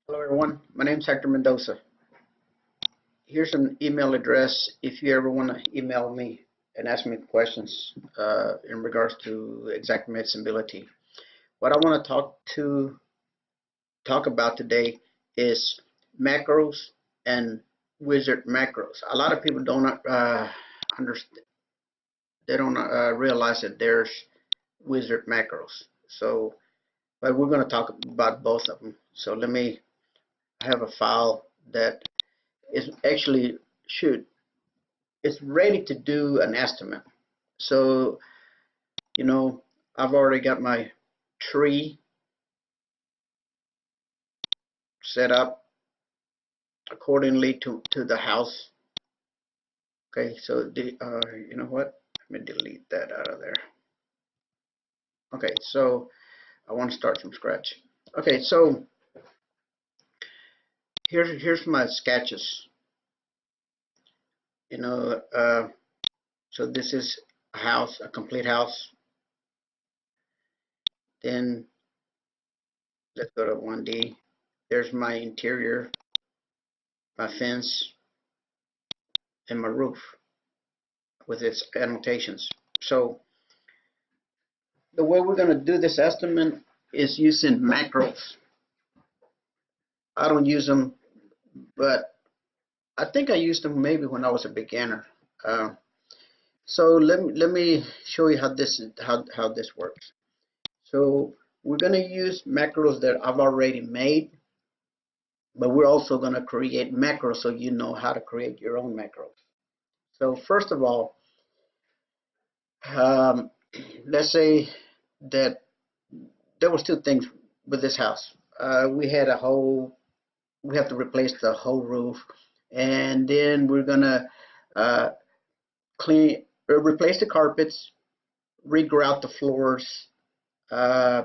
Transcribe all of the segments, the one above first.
Hello everyone, my name is Hector Mendoza. Here's an email address if you ever want to email me and ask me questions in regards to Xactimate's ability. What I want to talk about today is macros and wizard macros. A lot of people don't understand, they don't realize that there's wizard macros. But we're going to talk about both of them. So let me have a file that is actually should it's ready to do an estimate. So, you know, I've already got my tree set up accordingly to the house. Okay, so you know what? Let me delete that out of there. Okay, so I want to start from scratch. Okay, so here's my sketches. You know, so this is a house, a complete house. Then let's go to 1D. There's my interior, my fence, and my roof with its annotations. So the way we're going to do this estimate is using macros. I don't use them, but I think I used them maybe when I was a beginner. So let me show you how this works. So we're going to use macros that I've already made, but we're also going to create macros so you know how to create your own macros. So first of all, um, let's say that there was two things with this house. We had we have to replace the whole roof, and then we're gonna uh, replace the carpets, regrout the floors, uh,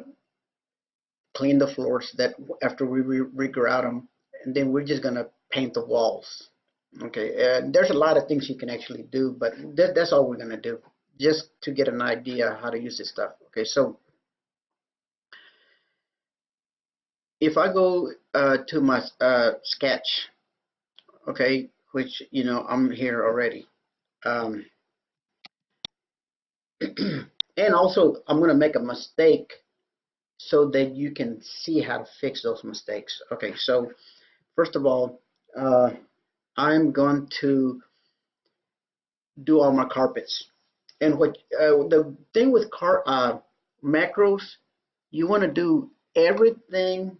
clean the floors that after we regrout them, and then we're just gonna paint the walls. Okay, and there's a lot of things you can actually do, but that's all we're gonna do, just to get an idea how to use this stuff. Okay, so if I go to my sketch, okay, which I'm here already, um, and also I'm going to make a mistake so that you can see how to fix those mistakes. Okay, so first of all, I'm going to do all my carpets, and what the thing with macros, you want to do everything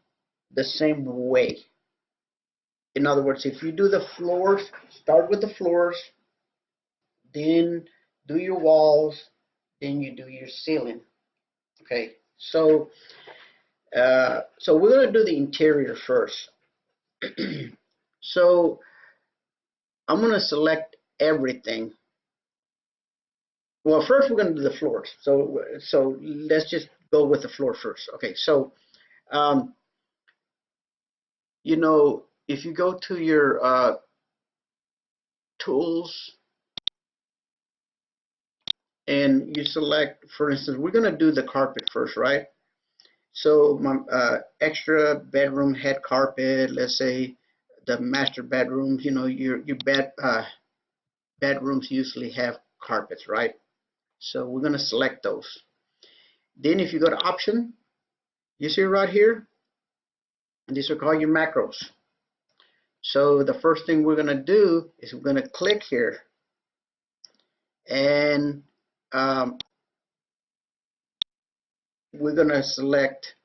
the same way. In other words, if you do the floors, start with the floors, then do your walls, then you do your ceiling. Okay, so we're going to do the interior first. So I'm going to select everything. Well, first we're going to do the floors. So let's just go with the floor first. Okay, so um, if you go to your tools and you select, for instance, we're going to do the carpet first, right? So my extra bedroom head carpet, let's say the master bedroom, your bedrooms usually have carpets, right? So we're going to select those. Then if you go to option, you see right here, and these are called your macros. So the first thing we're going to do is we're going to click here, and we're going to select,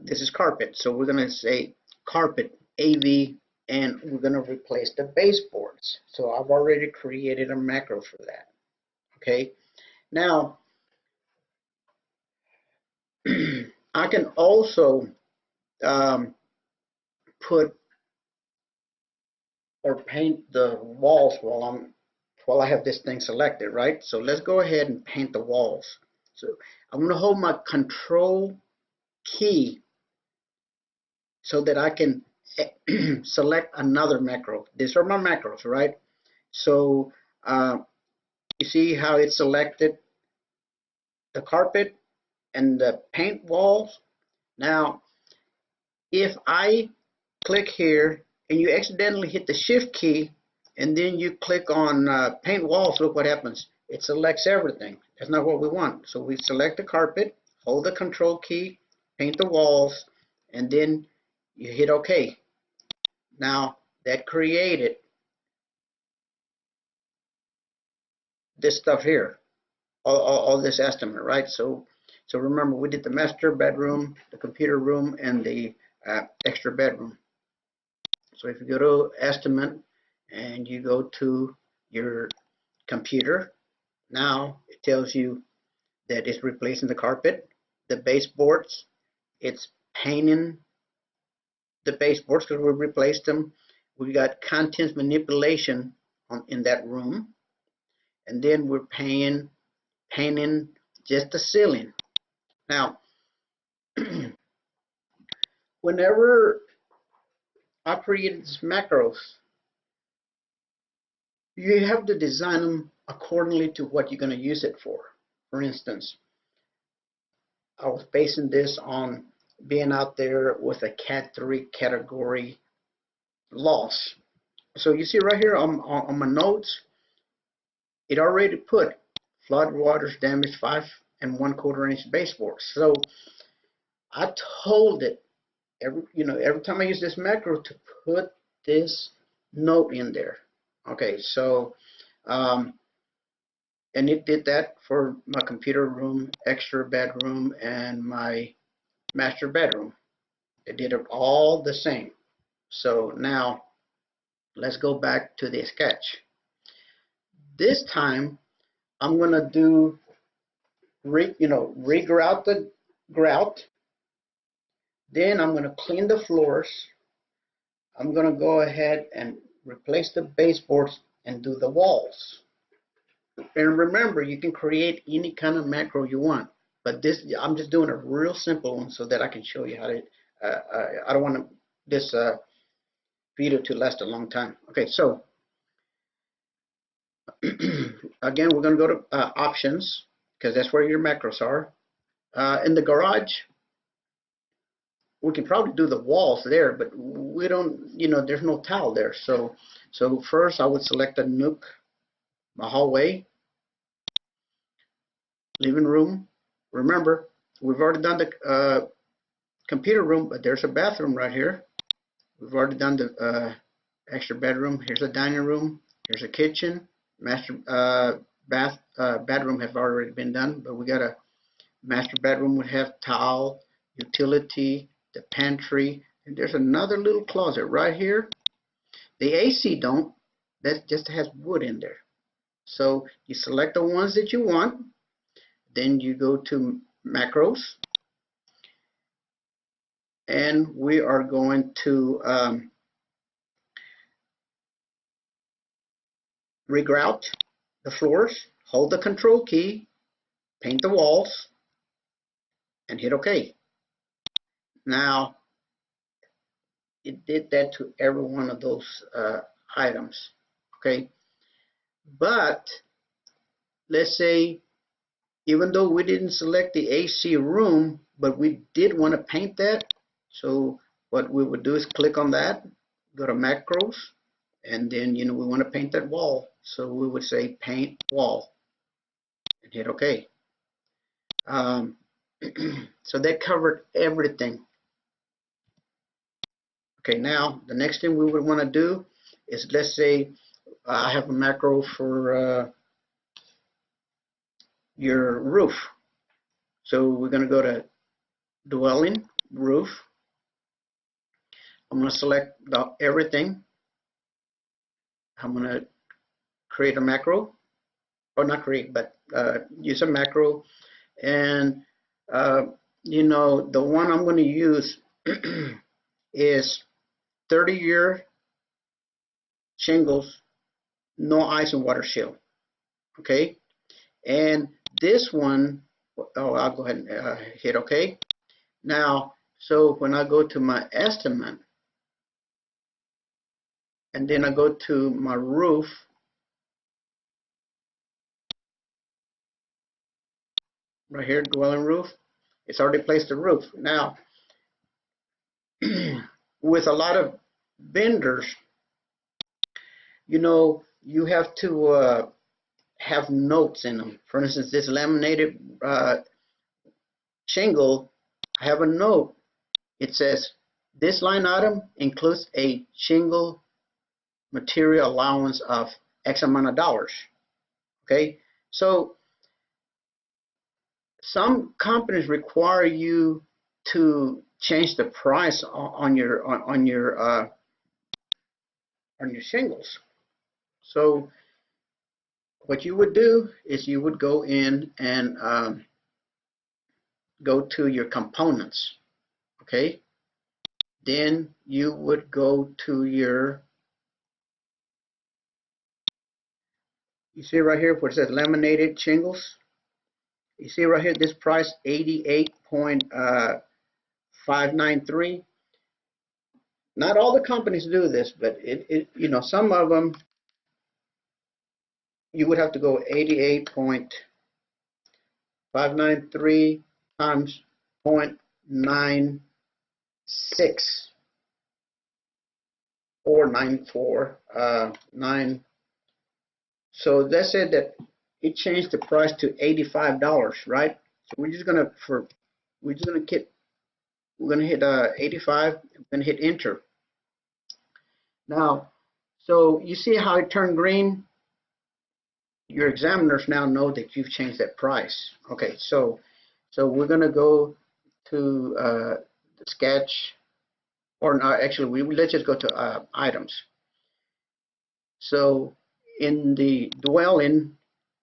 this is carpet, so we're going to say carpet AV, and we're going to replace the baseboards. So I've already created a macro for that. Okay, now I can also put or paint the walls while I have this thing selected, right? So let's go ahead and paint the walls. So I'm going to hold my control key so that I can select another macro. These are my macros, right? So you see how it selected the carpet and the paint walls. Now if I click here and you accidentally hit the shift key and then you click on paint walls, look what happens. It selects everything. That's not what we want. So we select the carpet, hold the control key, paint the walls, and then you hit OK. Now that created this stuff here, all this estimate, right? So remember, we did the master bedroom, the computer room, and the extra bedroom. So if you go to estimate and you go to your computer, now it tells you that it's replacing the carpet, the baseboards, it's painting the baseboards because we replaced them. We got contents manipulation in that room, and then we're painting just the ceiling. Now, whenever I created these macros, you have to design them accordingly to what you're going to use it for. For instance, I was basing this on being out there with a Cat 3 category loss. So you see right here on my notes, it already put flood waters damaged 5 1/4 inch baseboards. So I told it every time I use this macro to put this note in there. Okay, so and it did that for my computer room, extra bedroom, and my master bedroom. It did it all the same. So now let's go back to the sketch. This time I'm gonna do regrout the grout. Then I'm gonna clean the floors. I'm gonna go ahead and replace the baseboards and do the walls. And remember, you can create any kind of macro you want, but this I'm just doing a real simple one so that I can show you how to. I don't want this video to last a long time. Okay, so again, we're going to go to options because that's where your macros are. In the garage, we can probably do the walls there, but we don't. There's no tile there. So first, I would select a nook, my hallway, living room. Remember, we've already done the computer room, but there's a bathroom right here. We've already done the extra bedroom. Here's a dining room. Here's a kitchen. Master bedroom have already been done, but we got a master bedroom would have towel, utility, the pantry, and there's another little closet right here. The AC don't. That just has wood in there. So you select the ones that you want. Then you go to macros, and we are going to regrout the floors, hold the control key, paint the walls, and hit OK. Now, it did that to every one of those items. Okay, but let's say even though we didn't select the AC room, but we did want to paint that, so what we would do is click on that, go to macros, and then we want to paint that wall, so we would say paint wall and hit OK. So that covered everything. Okay, now the next thing we would want to do is, let's say I have a macro for your roof. So we're going to go to dwelling, roof. I'm going to select everything. I'm going to create a macro, or not create, but use a macro. And the one I'm going to use is 30-year shingles, no ice and water shield. Okay, and this one, I'll go ahead and hit OK. Now, so when I go to my estimate, and then I go to my roof, right here, dwelling roof, it's already placed the roof. Now, with a lot of vendors, you have to have notes in them. For instance, this laminated shingle, I have a note. It says, this line item includes a shingle material allowance of X amount of dollars. Okay, so some companies require you to change the price on your shingles. So what you would do is you would go in and go to your components. Okay, then you would go to your, you see right here where it says laminated shingles. You see right here, this price 88.593. Not all the companies do this, but some of them you would have to go 88.593 times 0.96 or 9. So that said that it changed the price to $85, right? So we're just gonna hit 85. We're gonna hit enter. Now, so you see how it turned green? Your examiners now know that you've changed that price. Okay, so we're gonna go to the sketch, or no, actually, let's just go to items. So in the dwelling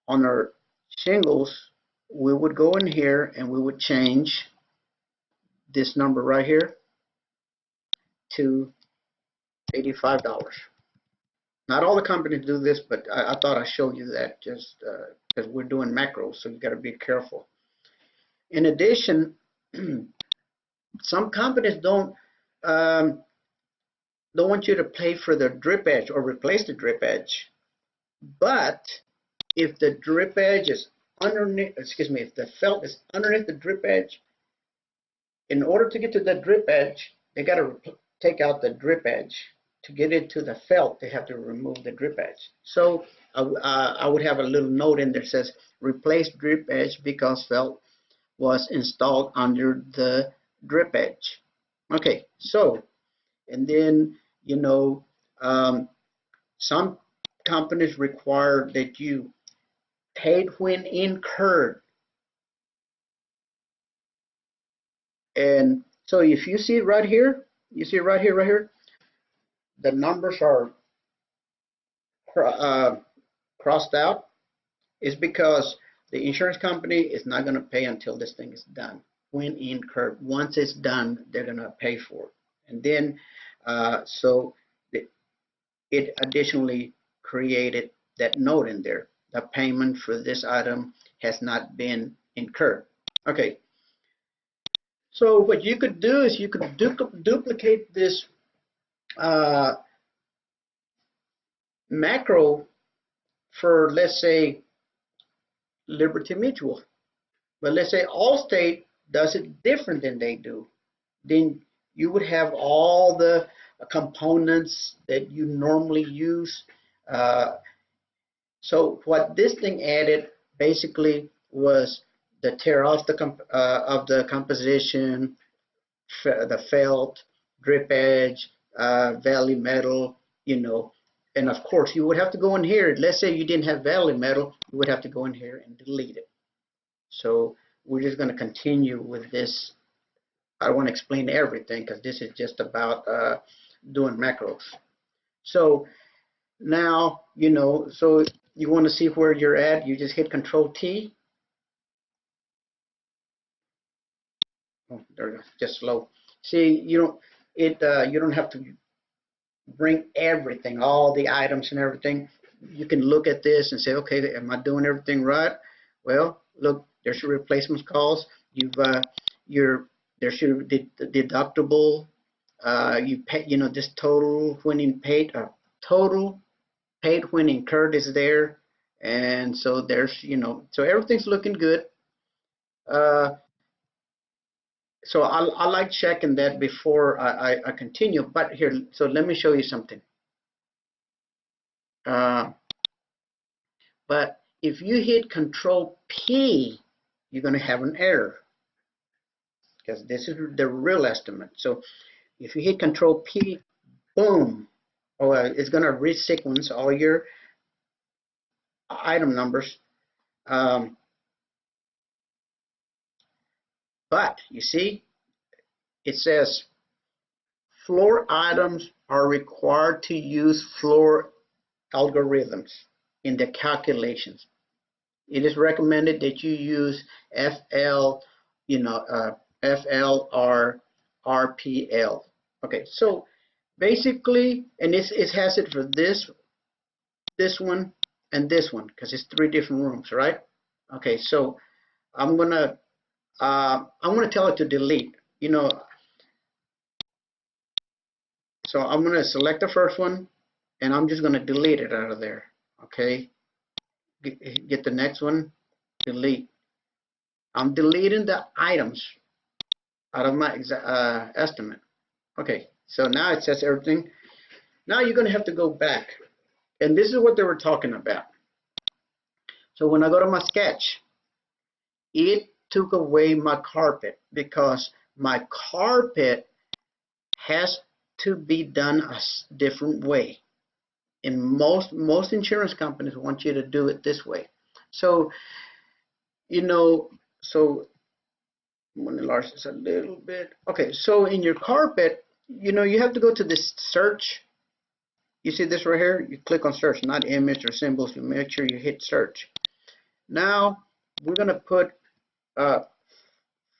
on our shingles, we would go in here and we would change this number right here to $85. Not all the companies do this, but I thought I'd show you that just because we're doing macros, so you got to be careful. In addition, some companies don't want you to pay for the drip edge or replace the drip edge. But if the drip edge is underneath, if the felt is underneath the drip edge, in order to get to the drip edge, they got to take out the drip edge. To get it to the felt, they have to remove the drip edge. So I would have a little note in there that says replace drip edge because felt was installed under the drip edge. Okay, so, and then, some companies require that you paid when incurred. And so if you see it right here, right here, the numbers are crossed out, is because the insurance company is not going to pay until this thing is done. When incurred, once it's done, they're going to pay for it. And then, so it additionally created that note in there. The payment for this item has not been incurred. Okay. So what you could do is you could duplicate this macro for, let's say, Liberty Mutual. But let's say Allstate does it different than they do. Then you would have all the components that you normally use. So what this thing added basically was the tear off of the composition, the felt, drip edge, valley metal, and of course you would have to go in here. Let's say you didn't have valley metal, you would have to go in here and delete it. So we're just going to continue with this. I don't want to explain everything because this is just about doing macros. So now, so you want to see where you're at, you just hit Control T. Oh, there we go, just slow. See, you don't have to bring everything, all the items and everything. You can look at this and say, okay, am I doing everything right? Well, look, there's your replacement costs. There's your deductible. You pay, this total when paid, total paid when incurred is there, and so there's, so everything's looking good. So I like checking that before I continue. But here, so let me show you something. But if you hit Control P, you're going to have an error because this is the real estimate. So if you hit Control P, boom, it's going to resequence all your item numbers. But you see, it says floor items are required to use floor algorithms in the calculations. It is recommended that you use FL, FL or RPL. Okay, so basically, and it has it for this one, and this one, because it's 3 different rooms, right? Okay, so I'm gonna tell it to delete. So I'm gonna select the first one, and I'm just gonna delete it out of there. Okay, get the next one, delete. I'm deleting the items out of my estimate. Okay, so now it says everything. Now you're going to have to go back. And this is what they were talking about. So when I go to my sketch, it took away my carpet because my carpet has to be done a different way. And most insurance companies want you to do it this way. So, so I'm going to enlarge this a little bit. Okay, so in your carpet, you have to go to this search. You see this right here? You click on search, not image or symbols. You make sure you hit search. Now we're going to put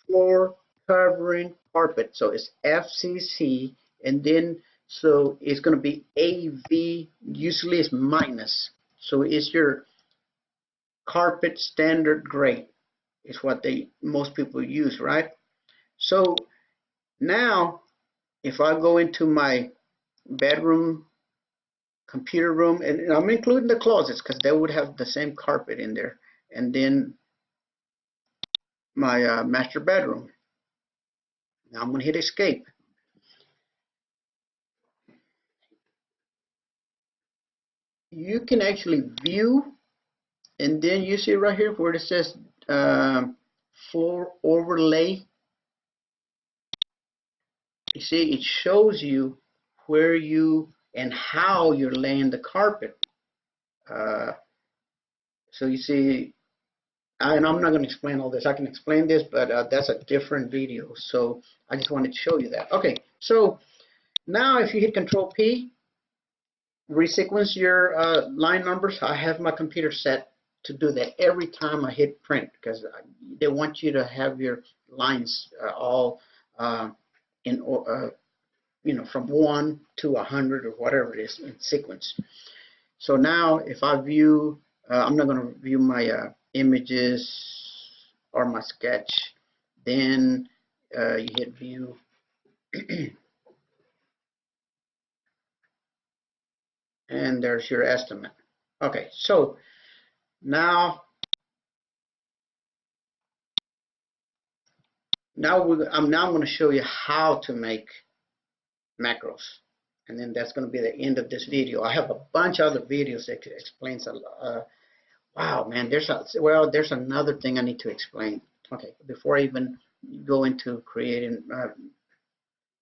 floor covering carpet. So it's FCC, and then so it's going to be AV. Usually it's minus. So it's your carpet standard grade. It's what most people use, right? So now if I go into my bedroom, computer room, and I'm including the closets because they would have the same carpet in there, and then my master bedroom. Now I'm going to hit escape. You can actually view, and then you see right here where it says floor overlay. You see, it shows you where you and how you're laying the carpet. So you see, and I'm not going to explain all this. I can explain this, but that's a different video. So I just wanted to show you that. Okay, so now if you hit Control P, resequence your line numbers. I have my computer set to do that every time I hit print because they want you to have your lines all in from 1 to 100 or whatever it is in sequence. So now if I view, I'm not going to view my images or my sketch. Then you hit view. And there's your estimate. Okay, so now I'm going to show you how to make macros, and then that's going to be the end of this video. I have a bunch of other videos that explains a lot. Wow, man, there's another thing I need to explain. Okay, before I even go into creating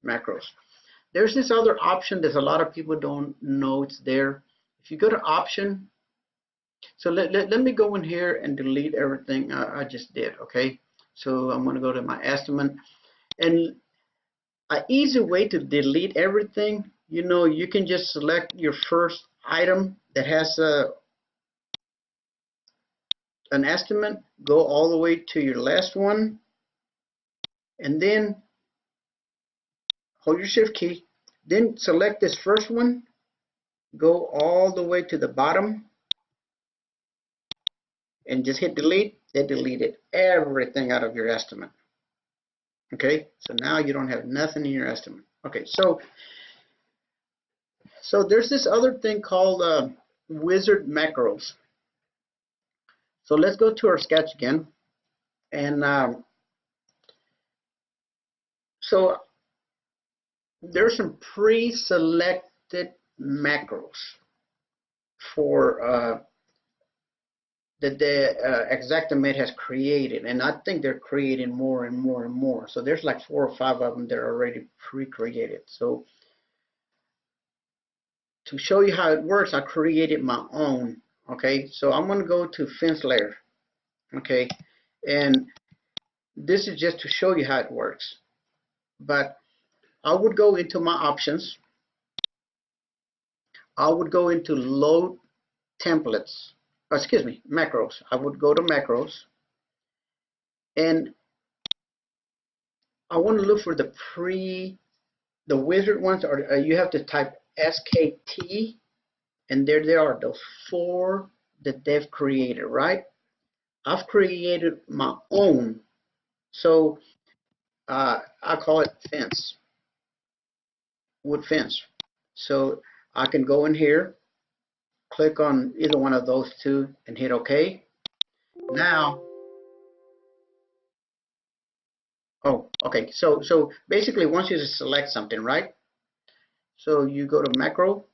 macros, there's this other option that a lot of people don't know it's there. If you go to option, so let me go in here and delete everything I just did. Okay, so I'm going to go to my estimate, and an easy way to delete everything, you can just select your first item that has an estimate, go all the way to your last one, and then hold your shift key, then select this first one, go all the way to the bottom, and just hit delete. It deleted everything out of your estimate. Okay, so now you don't have nothing in your estimate. Okay, so there's this other thing called wizard macros. So let's go to our sketch again, and So there's some pre-selected macros for that the Xactimate has created, and I think they're creating more and more and more. So there's like 4 or 5 of them that are already pre-created. So to show you how it works, I created my own. Okay, so I'm going to go to fence layer. Okay, and this is just to show you how it works. But I would go into my options. I would go into load templates. Excuse me, macros. I would go to macros, and I want to look for the wizard ones. Or you have to type SKT, and there they are, those 4 that they've created, right? I've created my own, so I call it fence, wood fence. So I can go in here, click on either one of those 2, and hit OK. Now, oh, okay. So basically, once you just select something, right? So you go to macro,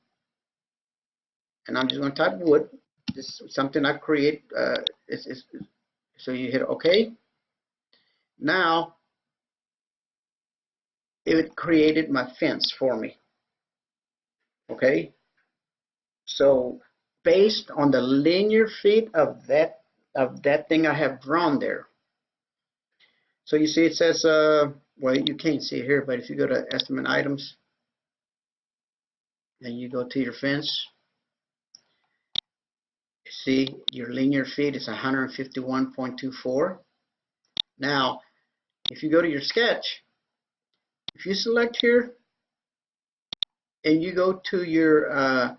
and I'm just going to type wood. This is something I create. So you hit OK. Now it created my fence for me. Okay. So based on the linear feet of that thing I have drawn there. So you see it says, well, you can't see it here, but if you go to estimate items, and you go to your fence, you see your linear feet is 151.24. Now, if you go to your sketch, if you select here, and you go to your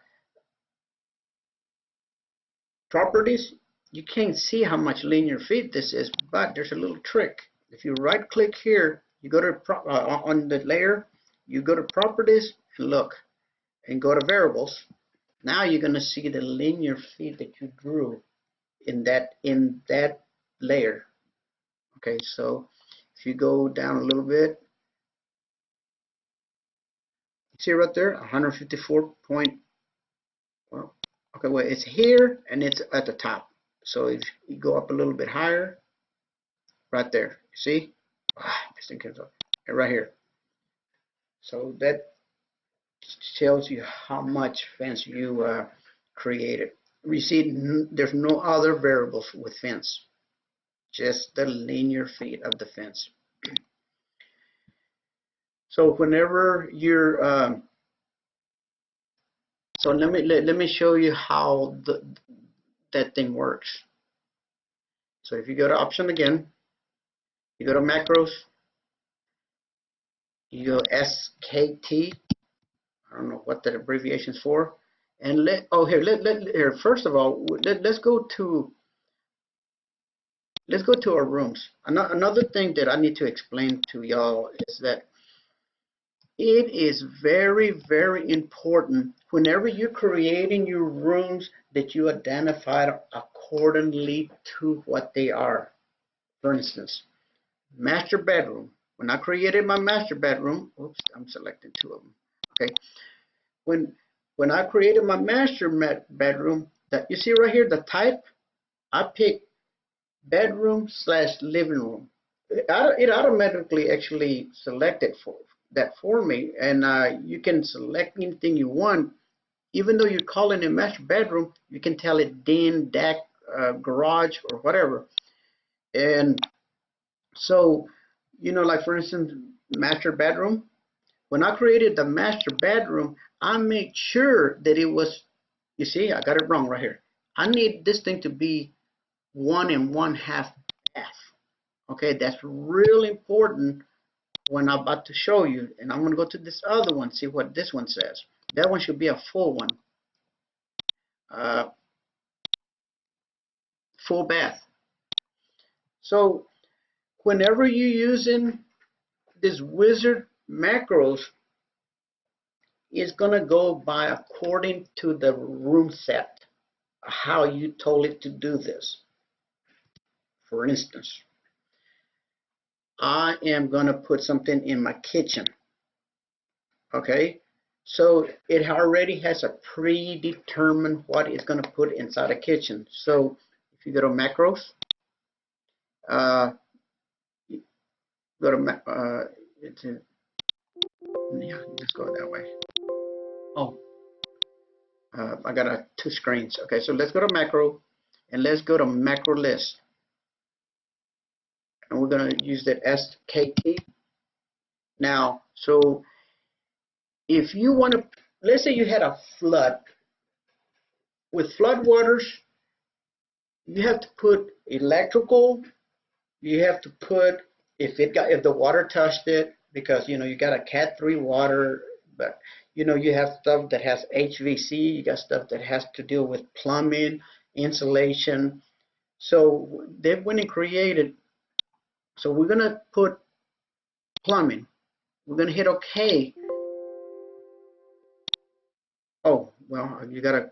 properties, you can't see how much linear feet this is, but there's a little trick. If you right click here, you go to on the layer, you go to properties and look, and go to variables. Now you're going to see the linear feet that you drew in that layer. Okay, so if you go down a little bit, see right there, 154 point. Well, okay, well, it's here and it's at the top. So if you go up a little bit higher, right there, see? This thing comes up right here. So that tells you how much fence you created. You see, there's no other variables with fence, just the linear feet of the fence. So whenever you're so let me show you how that thing works. So if you go to option again, you go to macros, you go SKT. I don't know what that abbreviation is for. And here first of all, let's go to our rooms. Another thing that I need to explain to y'all is that it is very, very important whenever you're creating your rooms that you identify accordingly to what they are. For instance, master bedroom. When I created my master bedroom, oops, I'm selecting 2 of them. Okay, when I created my master bedroom, that you see right here, the type, I picked bedroom / living room. It automatically actually selected that for me, and you can select anything you want. Even though you're calling it master bedroom, you can tell it den, deck, garage, or whatever. And so, you know, like for instance, master bedroom. When I created the master bedroom, I made sure that it was, you see, I got it wrong right here. I need this thing to be 1 1/2 bath. Okay, that's really important when I'm about to show you. And I'm going to go to this other one, see what this one says. That one should be a full one. Full bath. So whenever you're using this wizard macros, it's going to go by according to the room set, how you told it to do this. For instance, I am going to put something in my kitchen. Okay, so it already has a predetermined what it's going to put inside a kitchen. So if you go to macros, uh, go to it's in, yeah, let's go that way. Oh, I got two screens. Okay, so let's go to macro, and let's go to macro list, and we're going to use that SKT. Now, so if you want to, let's say you had a flood. With flood waters, you have to put electrical. You have to put if the water touched it, because you got a Cat 3 water, but you have stuff that has HVC. You got stuff that has to deal with plumbing, insulation. So they went and created. So we're gonna put plumbing. We're gonna hit OK. Oh well, you gotta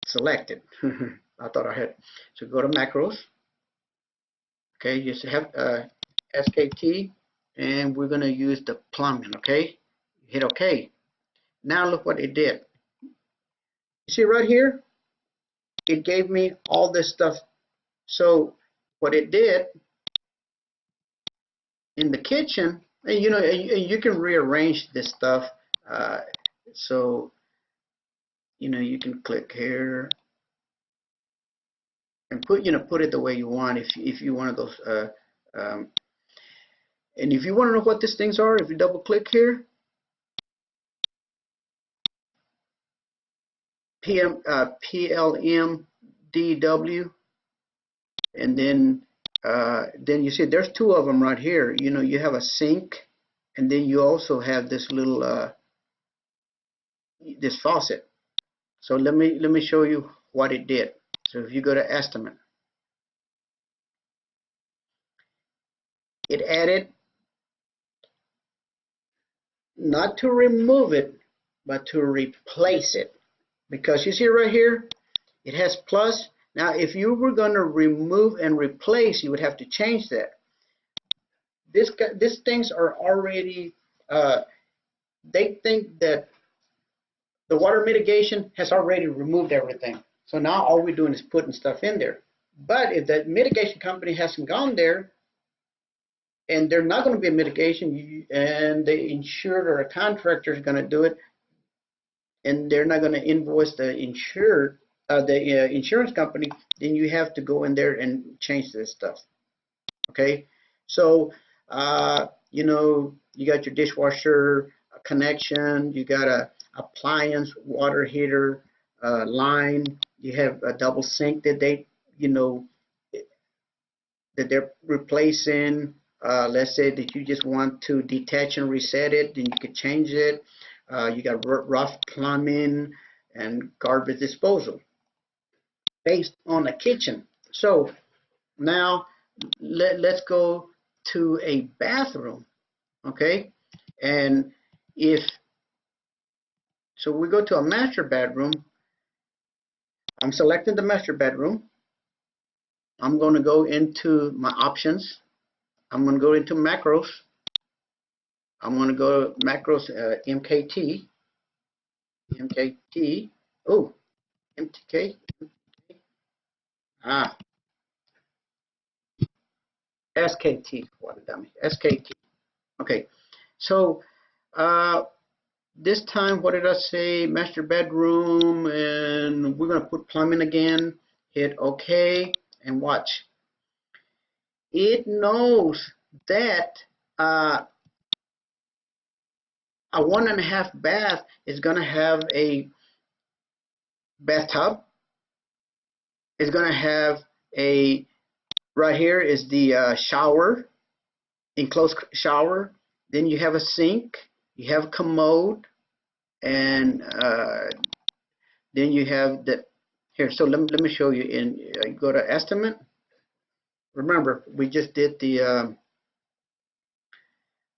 select it. I thought I had. So go to macros. Okay, you have SKT, and we're going to use the plumbing. Okay, hit OK. Now look what it did. You see right here, it gave me all this stuff. So what it did in the kitchen, and you can rearrange this stuff. So you can click here and put it the way you want. If you want those, and if you want to know what these things are, if you double click here, PLMDW, and then you see there's two of them right here. You have a sink, and then you also have this little this faucet. So let me show you what it did. So if you go to estimate, it added, not to remove it, but to replace it, because you see right here it has plus. Now if you were going to remove and replace, you would have to change that. These things are already, they think that the water mitigation has already removed everything. So now all we're doing is putting stuff in there. But if the mitigation company hasn't gone there, and they're not going to be a mitigation, and the insured or a contractor is going to do it, and they're not going to invoice the insured, the insurance company, then you have to go in there and change this stuff. Okay, so you got your dishwasher connection, you got a appliance water heater line, you have a double sink that they're replacing. Let's say that you just want to detach and reset it, then you could change it. You got rough plumbing and garbage disposal based on a kitchen. So now let's go to a bathroom. Okay, and if so, we go to a master bedroom. I'm selecting the master bedroom. I'm going to go into my options. I'm going to go into macros. I'm going to go macros, MKT. Oh, MTK. Ah, SKT. What a dummy. SKT. Okay. So this time, what did I say? Master bedroom, and we're going to put plumbing again. Hit OK and watch. It knows that a 1.5 bath is going to have a bathtub. It's going to have a, right here is the shower, enclosed shower. Then you have a sink, you have a commode, and then you have the, here, so let me show you. In go to estimate. Remember, we just did the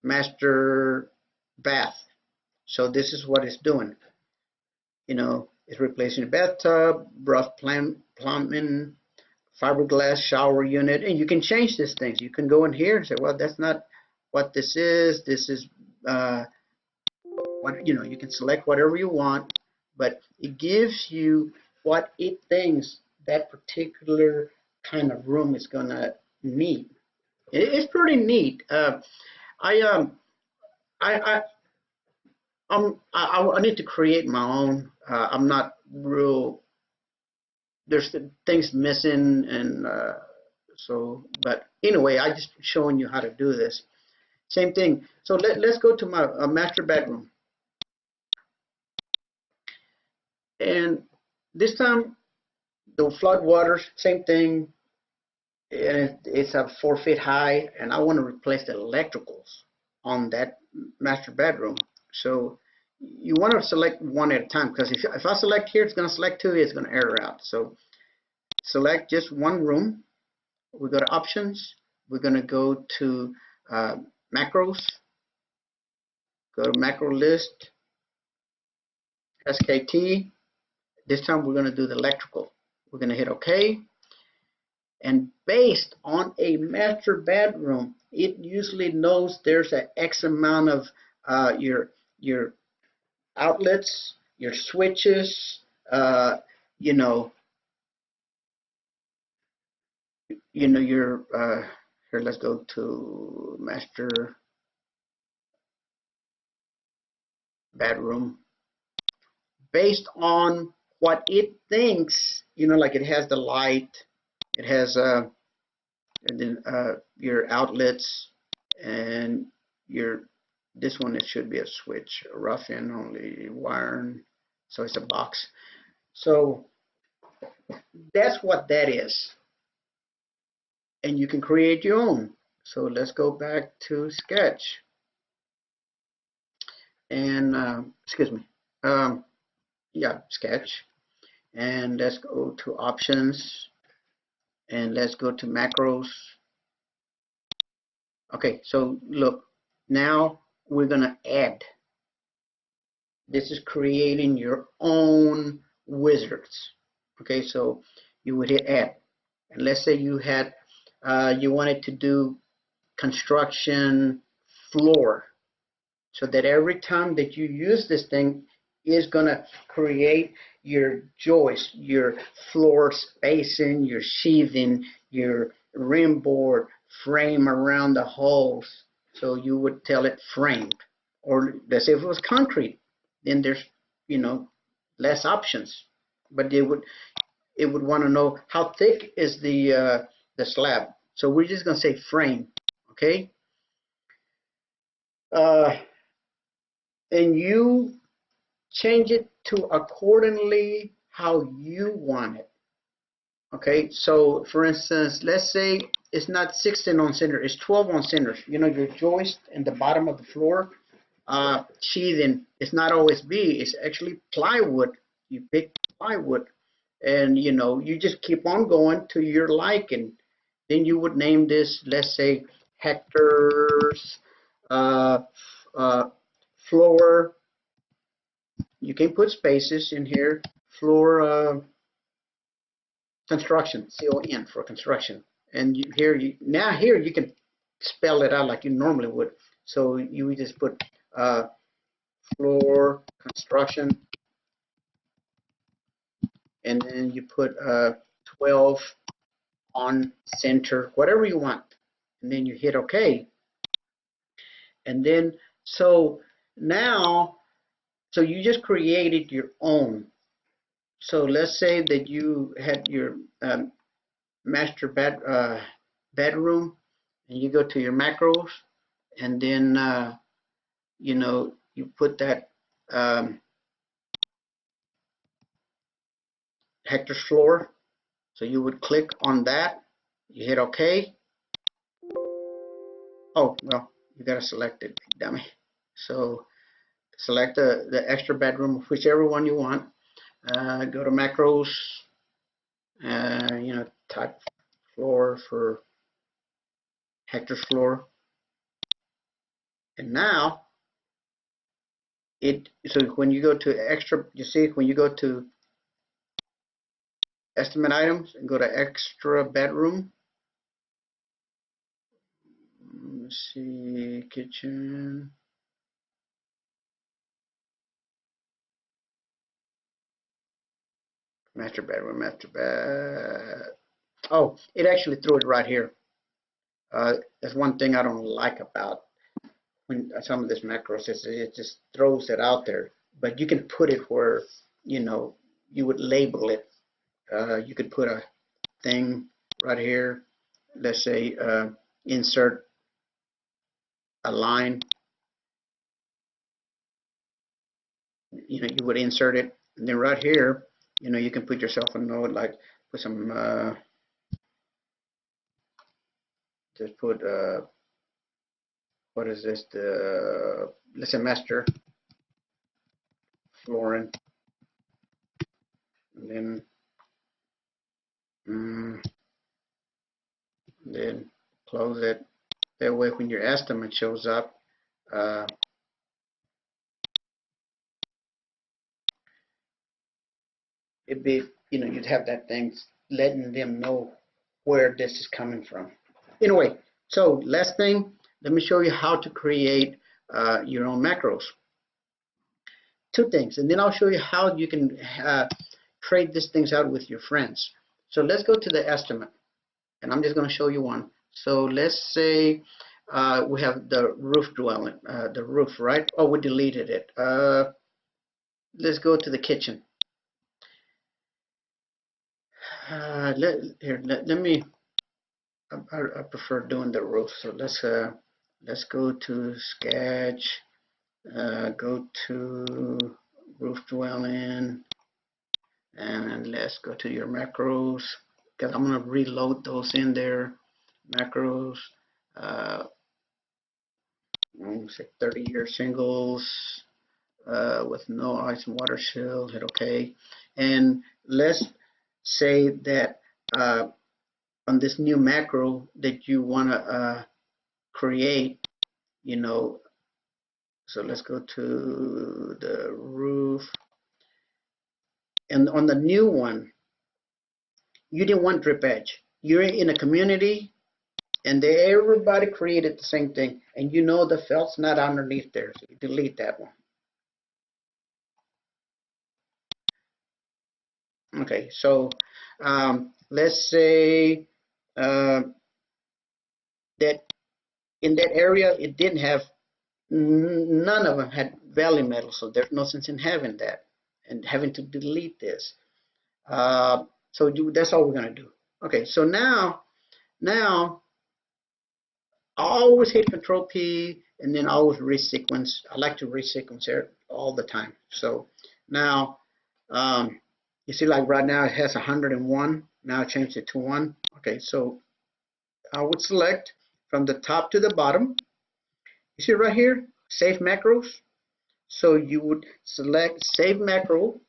master bath. So this is what it's doing. It's replacing the bathtub, rough plumbing, fiberglass shower unit, and you can change these things. You can go in here and say, well, that's not what this is. This is what, you know, you can select whatever you want, but it gives you what it thinks that particular kind of room is gonna need. It's pretty neat. I I I I need to create my own. I'm not real. There's things missing, and so. But anyway, I just showing you how to do this. Same thing. So let's go to my master bedroom, and this time the flood waters, same thing, and it's a 4 feet high, and I want to replace the electricals on that master bedroom. So you want to select one at a time, because if I select here, it's going to select two, it's going to error out. So select just one room. We go to options. We're going to go to macros. Go to macro list, SKT. This time we're going to do the electrical. We're going to hit OK. And based on a master bedroom, it usually knows there's an X amount of your outlets, your switches, you know your here. Let's go to master bedroom. Based on what it thinks, like it has the light, it has and then your outlets, and this one, it should be a switch, a rough in only wiring, so it's a box. So that's what that is, and you can create your own. So let's go back to Sketch, and excuse me, yeah, Sketch, and let's go to options, and let's go to macros. Okay, so look, now we're gonna add. This is creating your own wizards. Okay, so you would hit add, and let's say you had you wanted to do construction floor, so that every time that you use this thing is gonna create your joist, your floor spacing, your sheathing, your rim board, frame around the holes. So you would tell it framed, or let's say if it was concrete, then there's less options, but it would want to know how thick is the slab. So we're just gonna say frame, okay? And you change it to accordingly how you want it. Okay, so for instance, let's say it's not 16 on center, it's 12 on center. Your joist in the bottom of the floor, sheathing, it's not OSB, it's actually plywood. You pick plywood, and you just keep on going to your liking. Then you would name this, let's say, Hector's floor. You can put spaces in here, floor construction, CON for construction. And here you can spell it out like you normally would. So you would just put floor construction, and then you put 12 on center, whatever you want, and then you hit OK. And then so you just created your own. So let's say that you had your master bedroom, and you go to your macros, and then you put that Hector's floor. So you would click on that, you hit OK. Oh, well, you gotta select it, dummy. So select the extra bedroom, whichever one you want. Go to macros, type floor for Hector's floor. And now so when you go to extra, you see when you go to estimate items and go to extra bedroom. Let's see, kitchen. Master bedroom, master bed. Oh, it actually threw it right here. That's one thing I don't like about when some of this macros is it just throws it out there. But you can put it where, you know, you would label it. You could put a thing right here. Let's say insert a line. You know, you would insert it, and then right here, you know, you can put yourself a note like put some just put what is this, the let's say master flooring, and then close it. That way when your estimate shows up, it'd be, you know, you'd have that thing letting them know where this is coming from. Anyway, so last thing, let me show you how to create your own macros. Two things, and then I'll show you how you can trade these things out with your friends. So let's go to the estimate, and I'm just going to show you one. So let's say we have the roof dwelling, the roof, right? Oh, we deleted it. Let's go to the kitchen. Let me. I prefer doing the roof. So let's go to sketch. Go to roof dwelling, and let's go to your macros because I'm going to reload those in there. Macros. Say 30-year singles with no ice and water shield. Hit OK, and let's say that on this new macro that you want to create, you know, so let's go to the roof, and on the new one, you didn't want drip edge. You're in a community, and everybody created the same thing, and you know the felt's not underneath there, so you delete that one. Okay, so let's say that in that area it didn't have, none of them had valley metal, so there's no sense in having that and having to delete this. So that's all we're going to do. Okay, so now I always hit Control P and then always resequence. I like to resequence there all the time. So now you see, like right now it has 101. Now I changed it to 1. Okay, so I would select from the top to the bottom. You see right here, Save Macros. So you would select Save Macro.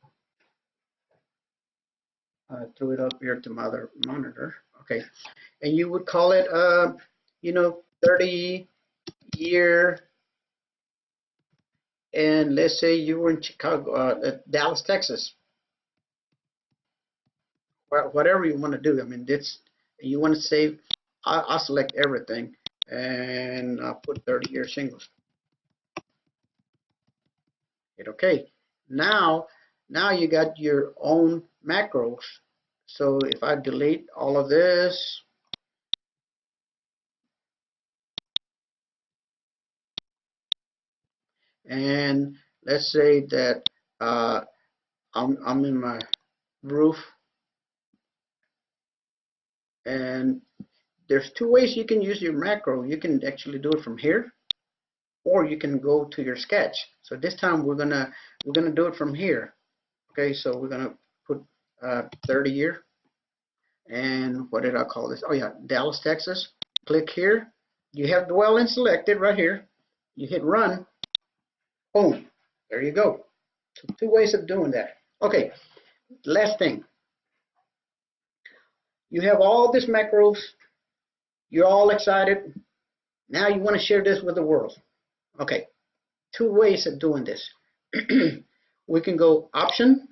I threw it up here to my other monitor. Okay, and you would call it, you know, 30-year, and let's say you were in Chicago, Dallas, Texas. Whatever you want to do. I mean, it's, you want to save. I'll select everything, and I'll put 30-year singles. Hit OK. Now you got your own macros. So if I delete all of this, and let's say that I'm in my roof, and there's two ways you can use your macro. You can actually do it from here, or you can go to your sketch. So this time we're gonna do it from here. Okay, so we're gonna put 30-year, and what did I call this? Oh yeah, Dallas, Texas. Click here. You have dwelling selected right here. You hit run. Boom. There you go. So two ways of doing that. Okay, last thing. You have all these macros. You're all excited. Now you want to share this with the world. Okay, two ways of doing this. We can go option.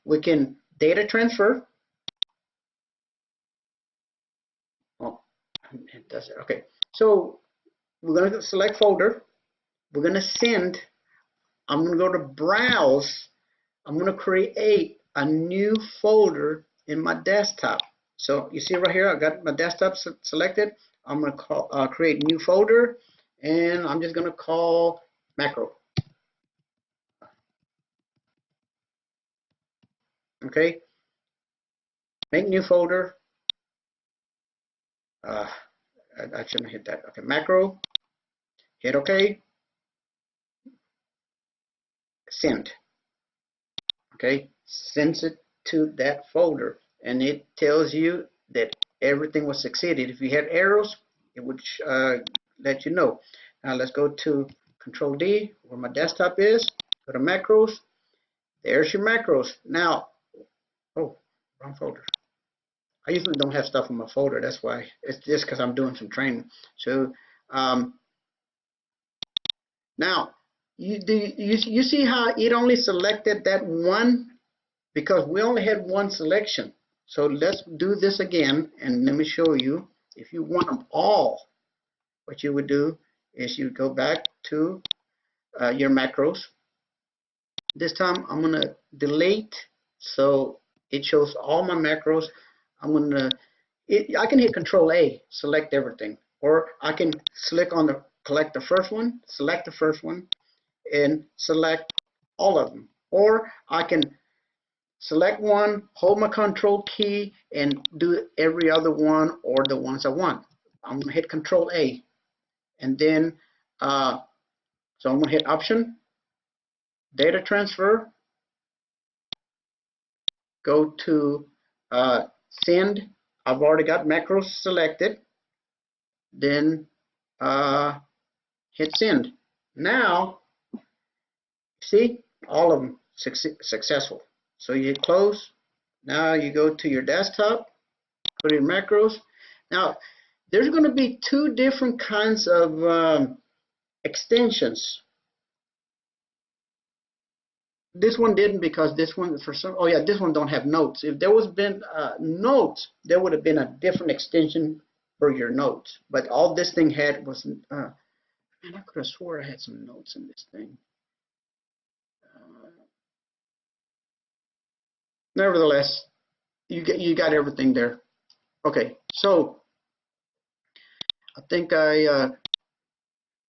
We can data transfer. It does it. Okay, so we're going to select folder. We're going to send. I'm going to go to browse. I'm going to create a new folder in my desktop. So you see right here, I got my desktop selected. I'm going to create new folder, and I'm just going to call macro. Okay, make new folder. I shouldn't hit that. Okay, macro. Hit OK. Send. Okay, sends it to that folder, and it tells you that everything was succeeded. If you had arrows, it would let you know. Now let's go to Control D, where my desktop is. Go to macros. There's your macros. Now, oh, wrong folder. I usually don't have stuff in my folder. That's why. It's just because I'm doing some training. So now you see how it only selected that one, because we only had one selection. So let's do this again, and let me show you. If you want them all, what you would do is you go back to your macros. This time I'm going to delete, so it shows all my macros. I'm going to, I can hit Control A, select everything, or I can select the first one, select the first one, and select all of them. Or I can select one, hold my Control key, and do every other one or the ones I want. I'm going to hit Control A, and then so I'm going to hit Option, Data Transfer, go to Send. I've already got macros selected. Then hit Send. Now, see, all of them successful. So you hit Close. Now you go to your desktop, put in macros. Now, there's going to be two different kinds of extensions. This one didn't, because this one, for some, oh yeah, this one don't have notes. If there was been notes, there would have been a different extension for your notes. But all this thing had was, man, I could have swore I had some notes in this thing. Nevertheless, you got everything there. Okay, so I think I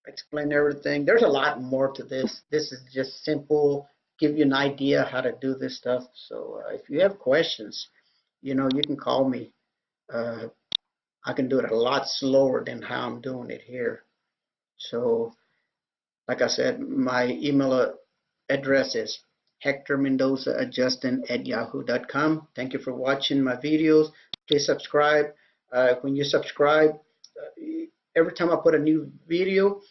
explained everything. There's a lot more to this. This is just simple, give you an idea how to do this stuff. So if you have questions, you can call me. I can do it a lot slower than how I'm doing it here. So, like I said, my email address is HectorMendozaAdjusting@yahoo.com. Thank you for watching my videos. Please subscribe. When you subscribe, every time I put a new video,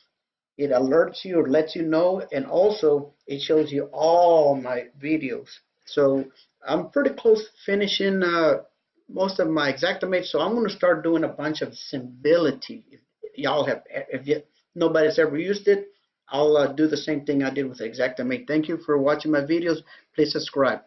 it alerts you or lets you know, and also it shows you all my videos. So I'm pretty close to finishing most of my Xactimate, so I'm going to start doing a bunch of Symbility. If nobody's ever used it, I'll do the same thing I did with Xactimate. Thank you for watching my videos. Please subscribe.